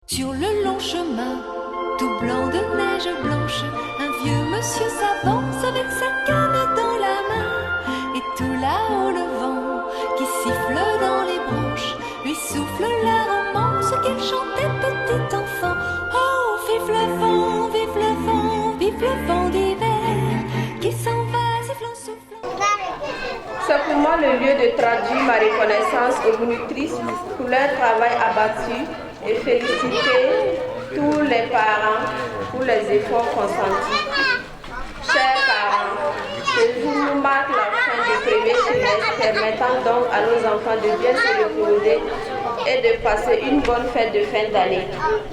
Sur le long chemin, tout blanc de neige blanche, un vieux monsieur s'avance avec sa canne dans la main. Et tout là-haut le vent qui siffle dans les branches lui souffle la romance qu'elle chantait petit enfant. Oh, vive le vent, vive le vent, vive le vent d'hiver qui s'en va sifflant, soufflant. C'est pour moi le lieu de traduire ma reconnaissance aux monitrices pour leur travail abattu et féliciter tous les parents pour les efforts consentis. Chers parents, ce jour nous marque la fin du premier trimestre, permettant donc à nos enfants de bien se reposer et de passer une bonne fête de fin d'année.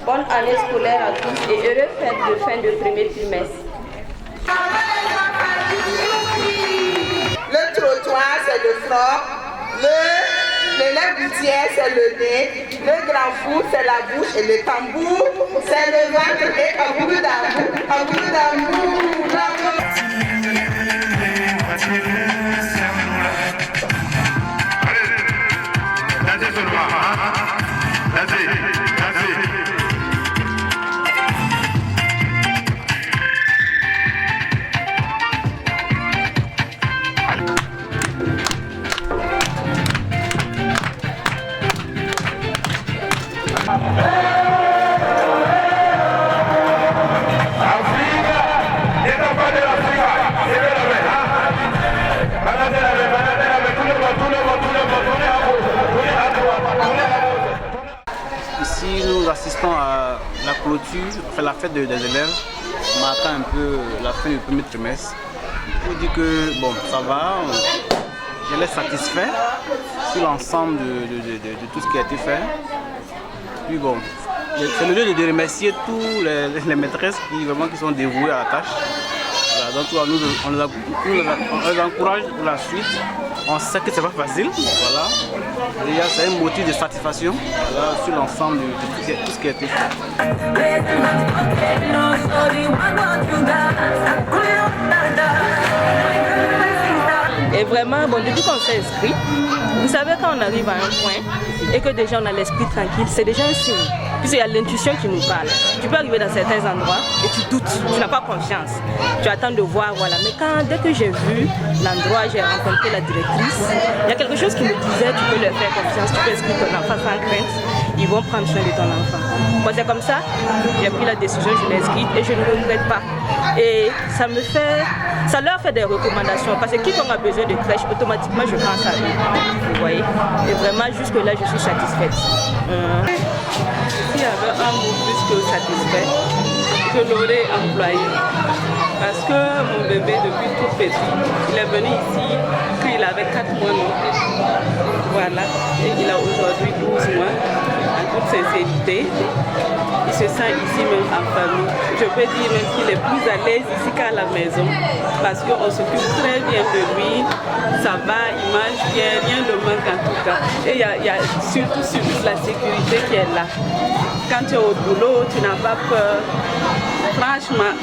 Bonne année scolaire à tous et heureuse fête de fin de premier trimestre. Le trottoir, c'est le front, l'élève gouttière, c'est le nez, le grand four, c'est la bouche et le tambour, c'est le ventre et un bout d'amour, un bout d'amour, d'amour. Ici, nous assistons à la clôture, enfin la fête des élèves, marquant un peu la fin du premier trimestre. Je dis que bon, ça va, je les satisfait sur l'ensemble de tout ce qui a été fait. Puis bon, c'est le lieu de remercier tous les maîtresses qui sont dévouées à la tâche. Voilà, donc on les encourage pour la suite. On sait que c'est pas facile, voilà. Déjà, c'est un motif de satisfaction, voilà, sur l'ensemble de tout ce qui a été fait. Et vraiment, bon, depuis qu'on s'est inscrit, vous savez, quand on arrive à un point et que déjà on a l'esprit tranquille, c'est déjà un signe. Puisqu'il y a l'intuition qui nous parle. Tu peux arriver dans certains endroits et tu doutes, tu n'as pas confiance. Tu attends de voir, voilà. Mais dès que j'ai vu l'endroit, j'ai rencontré la directrice, il y a quelque chose qui me disait, tu peux leur faire confiance, tu peux inscrire ton enfant sans crainte, ils vont prendre soin de ton enfant. Moi, c'est comme ça, j'ai pris la décision, je l'ai inscrite et je ne regrette pas. Et ça leur fait des recommandations parce que quiconque a besoin de crèche, automatiquement je pense à eux. Vous voyez? Et vraiment, jusque-là, je suis satisfaite. S'il y avait un mot plus que satisfait, je l'aurais employé. Parce que mon bébé, depuis tout petit, il est venu ici quand il avait 4 mois. Voilà. Et il a aujourd'hui 12 mois. En toute sincérité, il se sent ici même en famille. Je peux dire même qu'il est plus à l'aise ici qu'à la maison. Parce qu'on s'occupe très bien de lui. Ça va, il mange bien, rien ne manque en tout cas. Et il y a surtout la sécurité qui est là. Quand tu es au boulot, tu n'as pas peur. Franchement.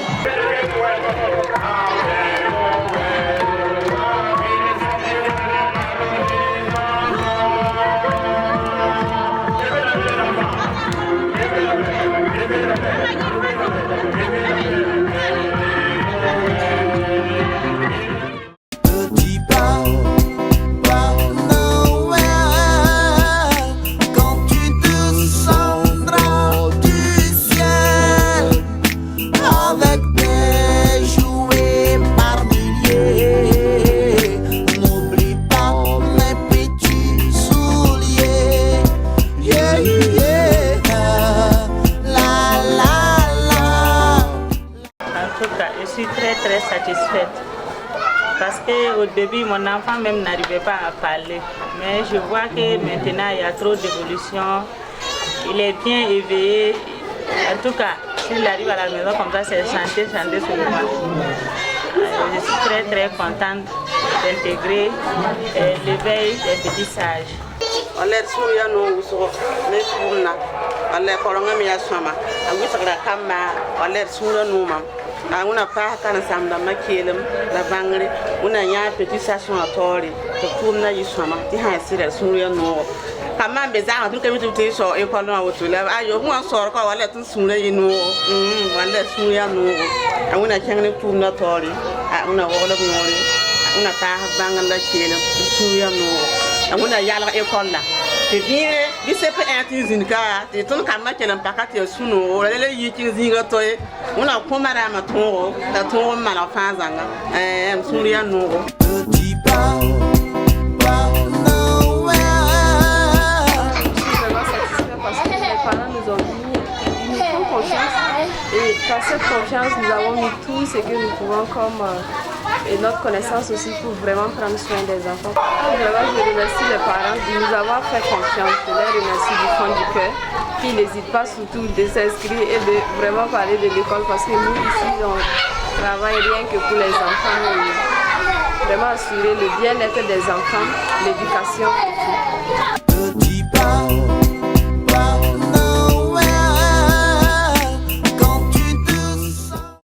Très satisfaite parce qu'au début mon enfant même n'arrivait pas à parler, mais je vois que maintenant il y a trop d'évolution, il est bien éveillé. En tout cas, s'il arrive à la maison comme ça, c'est chanter seulement. Je suis très contente d'intégrer l'éveil des petits sages. Alert Souria no Uso, les Funa, Alert Korongamia Sama, and we saw that come Alert Sura Numa. On a pas qu'un ensemble de maquillage, la bangue, on a un petit station à Tori, the Puna Yusama, the high city, Souria no. Kama bezang tu kami tu so ekol na wotu la ayo mo sor ko wala tu sunle yinu wala sunya no awuna changni kum na tori awuna wala ngori awuna ta bangal la chele sunya no awuna yala ekol la te bien bi se pe intizin ka te ton kama chele pakati suno wala le yiki zinga toy una ko mara ma to da to mala fanzanga sunya no et par cette confiance, nous avons mis tout ce que nous pouvons comme et notre connaissance aussi pour vraiment prendre soin des enfants. Vraiment, je remercie les parents de nous avoir fait confiance. Je les remercie du fond du cœur. Qui n'hésitent pas surtout de s'inscrire et de vraiment parler de l'école parce que nous ici, on travaille rien que pour les enfants. Et vraiment assurer le bien-être des enfants, l'éducation et tout.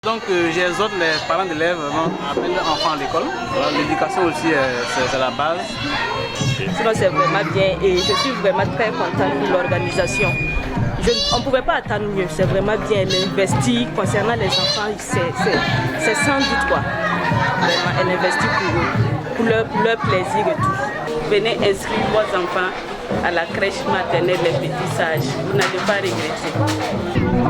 Donc j'exhorte les parents d'élèves à appeler leurs enfants à l'école. L'éducation aussi c'est la base. Sinon c'est vraiment bien et je suis vraiment très contente de l'organisation. On ne pouvait pas attendre mieux, c'est vraiment bien investi concernant les enfants, c'est sans doute quoi. Vraiment, elle investit pour leur plaisir et tout. Venez inscrire vos enfants à la crèche maternelle Les Petits Sages, vous n'allez pas regretter.